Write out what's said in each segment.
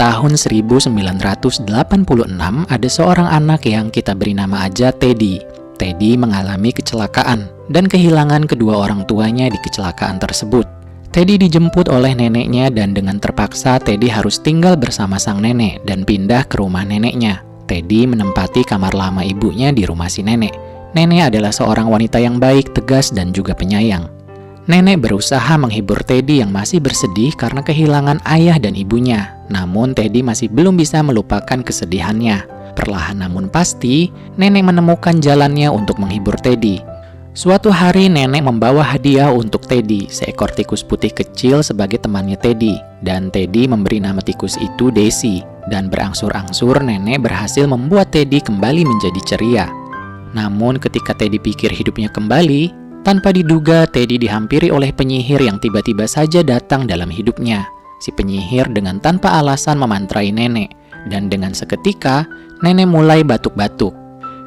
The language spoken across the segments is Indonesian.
tahun 1986 ada seorang anak yang kita beri nama aja Teddy. Teddy mengalami kecelakaan dan kehilangan kedua orang tuanya di kecelakaan tersebut. Teddy dijemput oleh neneknya dan dengan terpaksa Teddy harus tinggal bersama sang nenek dan pindah ke rumah neneknya. Teddy menempati kamar lama ibunya di rumah si nenek. Nenek adalah seorang wanita yang baik, tegas, dan juga penyayang. Nenek berusaha menghibur Teddy yang masih bersedih karena kehilangan ayah dan ibunya. Namun Teddy masih belum bisa melupakan kesedihannya. Perlahan namun pasti, nenek menemukan jalannya untuk menghibur Teddy. Suatu hari nenek membawa hadiah untuk Teddy, seekor tikus putih kecil sebagai temannya Teddy. Dan Teddy memberi nama tikus itu Daisy. Dan berangsur-angsur nenek berhasil membuat Teddy kembali menjadi ceria. Namun ketika Teddy pikir hidupnya kembali, tanpa diduga, Teddy dihampiri oleh penyihir yang tiba-tiba saja datang dalam hidupnya. Si penyihir dengan tanpa alasan memantrai nenek, dan dengan seketika, nenek mulai batuk-batuk.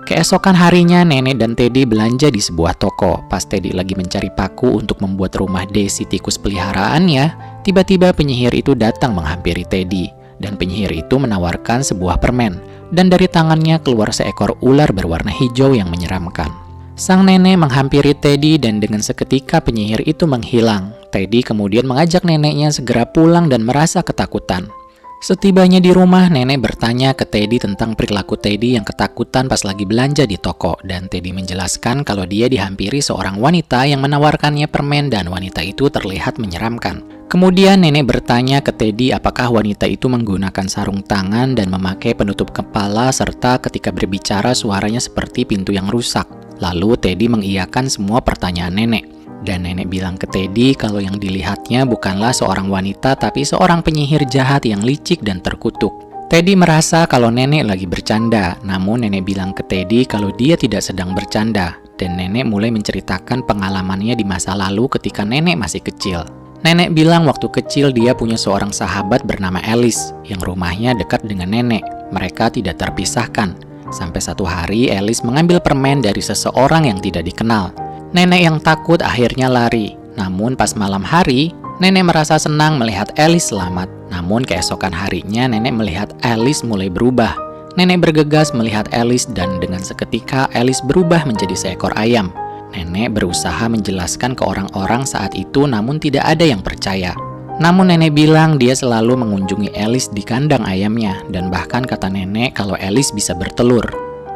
Keesokan harinya, nenek dan Teddy belanja di sebuah toko. Pas Teddy lagi mencari paku untuk membuat rumah Daisy tikus peliharaannya, tiba-tiba penyihir itu datang menghampiri Teddy. Dan penyihir itu menawarkan sebuah permen, dan dari tangannya keluar seekor ular berwarna hijau yang menyeramkan. Sang nenek menghampiri Teddy dan dengan seketika penyihir itu menghilang. Teddy kemudian mengajak neneknya segera pulang dan merasa ketakutan. Setibanya di rumah, nenek bertanya ke Teddy tentang perilaku Teddy yang ketakutan pas lagi belanja di toko. Dan Teddy menjelaskan kalau dia dihampiri seorang wanita yang menawarkannya permen dan wanita itu terlihat menyeramkan. Kemudian nenek bertanya ke Teddy apakah wanita itu menggunakan sarung tangan dan memakai penutup kepala serta ketika berbicara suaranya seperti pintu yang rusak. Lalu Teddy mengiyakan semua pertanyaan nenek. Dan nenek bilang ke Teddy kalau yang dilihatnya bukanlah seorang wanita tapi seorang penyihir jahat yang licik dan terkutuk. Teddy merasa kalau nenek lagi bercanda, namun nenek bilang ke Teddy kalau dia tidak sedang bercanda. Dan nenek mulai menceritakan pengalamannya di masa lalu ketika nenek masih kecil. Nenek bilang waktu kecil dia punya seorang sahabat bernama Alice yang rumahnya dekat dengan nenek. Mereka tidak terpisahkan. Sampai satu hari Alice mengambil permen dari seseorang yang tidak dikenal. Nenek yang takut akhirnya lari. Namun pas malam hari, nenek merasa senang melihat Alice selamat. Namun keesokan harinya nenek melihat Alice mulai berubah. Nenek bergegas melihat Alice dan dengan seketika Alice berubah menjadi seekor ayam. Nenek berusaha menjelaskan ke orang-orang saat itu namun tidak ada yang percaya. Namun nenek bilang dia selalu mengunjungi Alice di kandang ayamnya dan bahkan kata nenek kalau Alice bisa bertelur.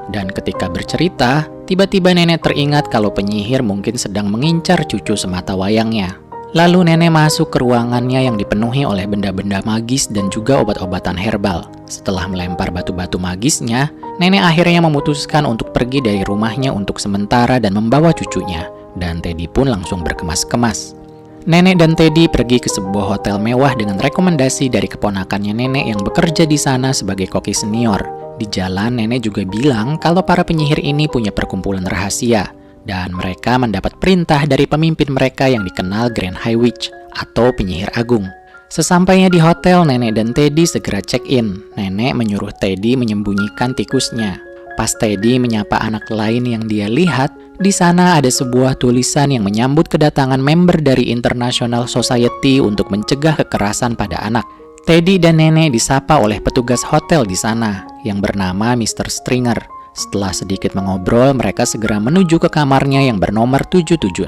Dan ketika bercerita, tiba-tiba nenek teringat kalau penyihir mungkin sedang mengincar cucu semata wayangnya. Lalu nenek masuk ke ruangannya yang dipenuhi oleh benda-benda magis dan juga obat-obatan herbal. Setelah melempar batu-batu magisnya, nenek akhirnya memutuskan untuk pergi dari rumahnya untuk sementara dan membawa cucunya. Dan Teddy pun langsung berkemas-kemas. Nenek dan Teddy pergi ke sebuah hotel mewah dengan rekomendasi dari keponakannya nenek yang bekerja di sana sebagai koki senior. Di jalan, nenek juga bilang kalau para penyihir ini punya perkumpulan rahasia. Dan mereka mendapat perintah dari pemimpin mereka yang dikenal Grand High Witch atau penyihir agung. Sesampainya di hotel, nenek dan Teddy segera check-in. Nenek menyuruh Teddy menyembunyikan tikusnya. Pas Teddy menyapa anak lain yang dia lihat, di sana ada sebuah tulisan yang menyambut kedatangan member dari International Society untuk mencegah kekerasan pada anak. Teddy dan nenek disapa oleh petugas hotel di sana yang bernama Mr. Stringer. Setelah sedikit mengobrol, mereka segera menuju ke kamarnya yang bernomor 776.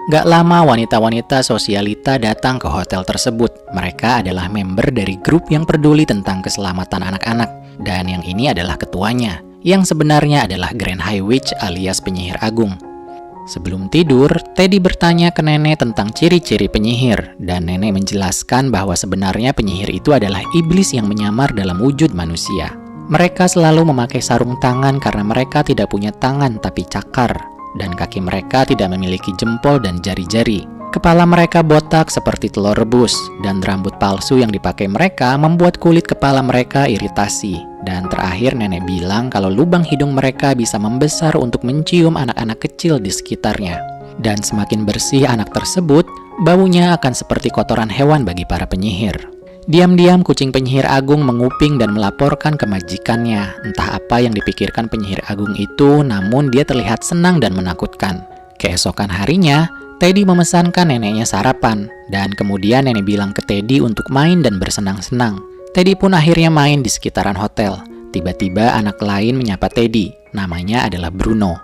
Gak lama wanita-wanita sosialita datang ke hotel tersebut. Mereka adalah member dari grup yang peduli tentang keselamatan anak-anak. Dan yang ini adalah ketuanya, yang sebenarnya adalah Grand High Witch alias penyihir agung. Sebelum tidur, Teddy bertanya ke nenek tentang ciri-ciri penyihir. Dan nenek menjelaskan bahwa sebenarnya penyihir itu adalah iblis yang menyamar dalam wujud manusia. Mereka selalu memakai sarung tangan karena mereka tidak punya tangan tapi cakar. Dan kaki mereka tidak memiliki jempol dan jari-jari. Kepala mereka botak seperti telur rebus. Dan rambut palsu yang dipakai mereka membuat kulit kepala mereka iritasi. Dan terakhir nenek bilang kalau lubang hidung mereka bisa membesar untuk mencium anak-anak kecil di sekitarnya. Dan semakin bersih anak tersebut, baunya akan seperti kotoran hewan bagi para penyihir. Diam-diam kucing penyihir agung menguping dan melaporkan ke majikannya. Entah apa yang dipikirkan penyihir agung itu, namun dia terlihat senang dan menakutkan. Keesokan harinya, Teddy memesankan neneknya sarapan. Dan kemudian nenek bilang ke Teddy untuk main dan bersenang-senang. Teddy pun akhirnya main di sekitaran hotel. Tiba-tiba anak lain menyapa Teddy, namanya adalah Bruno.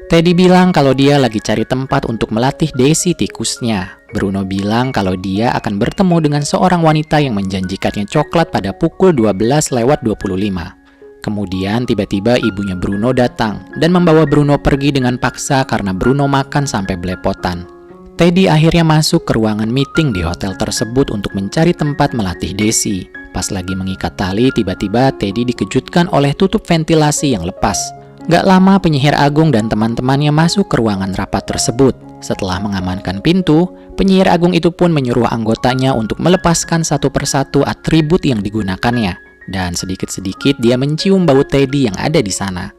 Teddy bilang kalau dia lagi cari tempat untuk melatih Daisy tikusnya. Bruno bilang kalau dia akan bertemu dengan seorang wanita yang menjanjikannya coklat pada pukul 12:25. Kemudian tiba-tiba ibunya Bruno datang dan membawa Bruno pergi dengan paksa karena Bruno makan sampai belepotan. Teddy akhirnya masuk ke ruangan meeting di hotel tersebut untuk mencari tempat melatih Daisy. Pas lagi mengikat tali, tiba-tiba Teddy dikejutkan oleh tutup ventilasi yang lepas. Gak lama penyihir agung dan teman-temannya masuk ke ruangan rapat tersebut. Setelah mengamankan pintu, penyihir agung itu pun menyuruh anggotanya untuk melepaskan satu persatu atribut yang digunakannya. Dan sedikit-sedikit dia mencium bau Teddy yang ada di sana.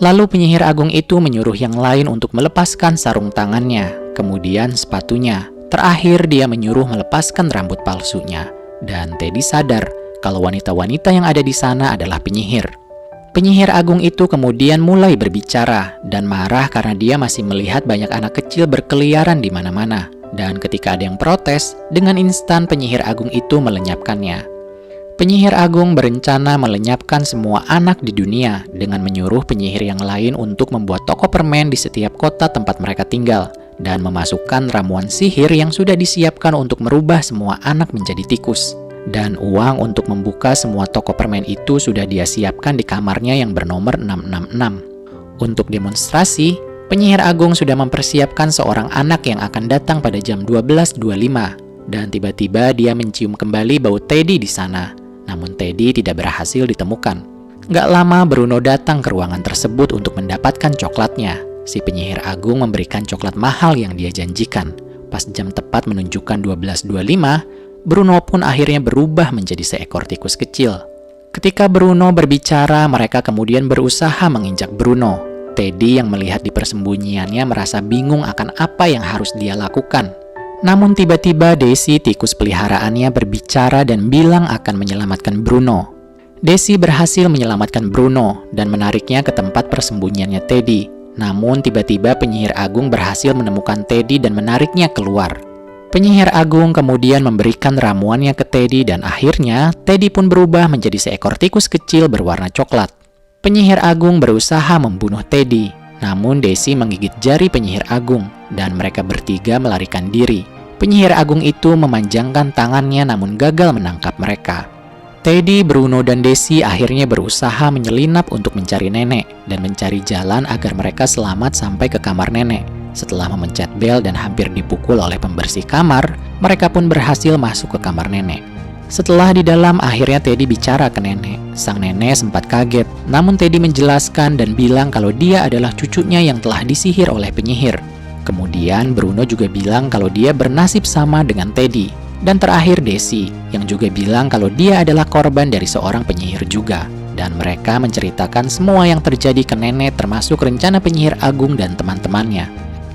Lalu penyihir agung itu menyuruh yang lain untuk melepaskan sarung tangannya, kemudian sepatunya. Terakhir dia menyuruh melepaskan rambut palsunya. Dan Teddy sadar kalau wanita-wanita yang ada di sana adalah penyihir. Penyihir agung itu kemudian mulai berbicara dan marah karena dia masih melihat banyak anak kecil berkeliaran di mana-mana. Dan ketika ada yang protes, dengan instan penyihir agung itu melenyapkannya. Penyihir agung berencana melenyapkan semua anak di dunia dengan menyuruh penyihir yang lain untuk membuat toko permen di setiap kota tempat mereka tinggal dan memasukkan ramuan sihir yang sudah disiapkan untuk merubah semua anak menjadi tikus. Dan uang untuk membuka semua toko permen itu sudah dia siapkan di kamarnya yang bernomor 666. Untuk demonstrasi, penyihir agung sudah mempersiapkan seorang anak yang akan datang pada jam 12.25. Dan tiba-tiba dia mencium kembali bau Teddy di sana. Namun Teddy tidak berhasil ditemukan. Gak lama Bruno datang ke ruangan tersebut untuk mendapatkan coklatnya. Si penyihir agung memberikan coklat mahal yang dia janjikan. Pas jam tepat menunjukkan 12.25, Bruno pun akhirnya berubah menjadi seekor tikus kecil. Ketika Bruno berbicara, mereka kemudian berusaha menginjak Bruno. Teddy yang melihat di persembunyiannya merasa bingung akan apa yang harus dia lakukan. Namun tiba-tiba Daisy, tikus peliharaannya, berbicara dan bilang akan menyelamatkan Bruno. Daisy berhasil menyelamatkan Bruno dan menariknya ke tempat persembunyiannya Teddy. Namun tiba-tiba penyihir agung berhasil menemukan Teddy dan menariknya keluar. Penyihir agung kemudian memberikan ramuannya ke Teddy dan akhirnya Teddy pun berubah menjadi seekor tikus kecil berwarna coklat. Penyihir agung berusaha membunuh Teddy, namun Daisy menggigit jari penyihir agung dan mereka bertiga melarikan diri. Penyihir agung itu memanjangkan tangannya namun gagal menangkap mereka. Teddy, Bruno, dan Daisy akhirnya berusaha menyelinap untuk mencari nenek dan mencari jalan agar mereka selamat sampai ke kamar nenek. Setelah memencet bel dan hampir dipukul oleh pembersih kamar, mereka pun berhasil masuk ke kamar nenek. Setelah di dalam, akhirnya Teddy bicara ke nenek. Sang nenek sempat kaget, namun Teddy menjelaskan dan bilang kalau dia adalah cucunya yang telah disihir oleh penyihir. Kemudian Bruno juga bilang kalau dia bernasib sama dengan Teddy. Dan terakhir Daisy, yang juga bilang kalau dia adalah korban dari seorang penyihir juga. Dan mereka menceritakan semua yang terjadi ke nenek termasuk rencana penyihir agung dan teman-temannya.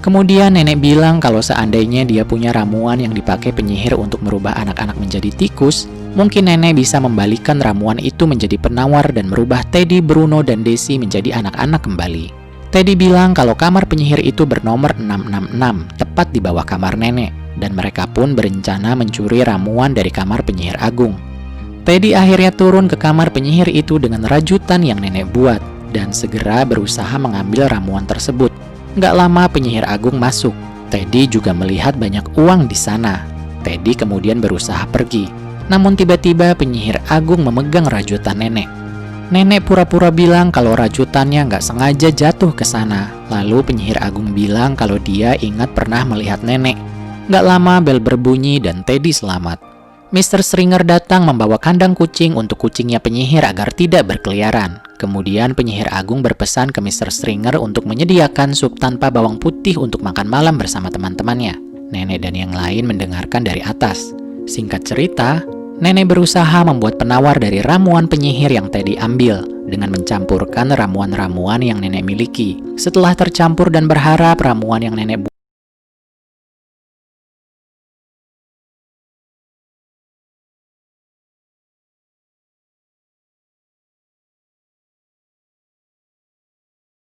Kemudian nenek bilang kalau seandainya dia punya ramuan yang dipakai penyihir untuk merubah anak-anak menjadi tikus, mungkin nenek bisa membalikan ramuan itu menjadi penawar dan merubah Teddy, Bruno, dan Daisy menjadi anak-anak kembali. Teddy bilang kalau kamar penyihir itu bernomor 666, tepat di bawah kamar nenek, dan mereka pun berencana mencuri ramuan dari kamar penyihir agung. Teddy akhirnya turun ke kamar penyihir itu dengan rajutan yang nenek buat, dan segera berusaha mengambil ramuan tersebut. Gak lama penyihir agung masuk. Teddy juga melihat banyak uang di sana. Teddy kemudian berusaha pergi. Namun tiba-tiba penyihir agung memegang rajutan nenek. Nenek pura-pura bilang kalau rajutannya gak sengaja jatuh ke sana. Lalu penyihir agung bilang kalau dia ingat pernah melihat nenek. Gak lama bel berbunyi dan Teddy selamat. Mr. Stringer datang membawa kandang kucing untuk kucingnya penyihir agar tidak berkeliaran. Kemudian penyihir agung berpesan ke Mr. Stringer untuk menyediakan sup tanpa bawang putih untuk makan malam bersama teman-temannya. Nenek dan yang lain mendengarkan dari atas. Singkat cerita, nenek berusaha membuat penawar dari ramuan penyihir yang Teddy ambil dengan mencampurkan ramuan-ramuan yang nenek miliki. Setelah tercampur dan berharap ramuan yang nenek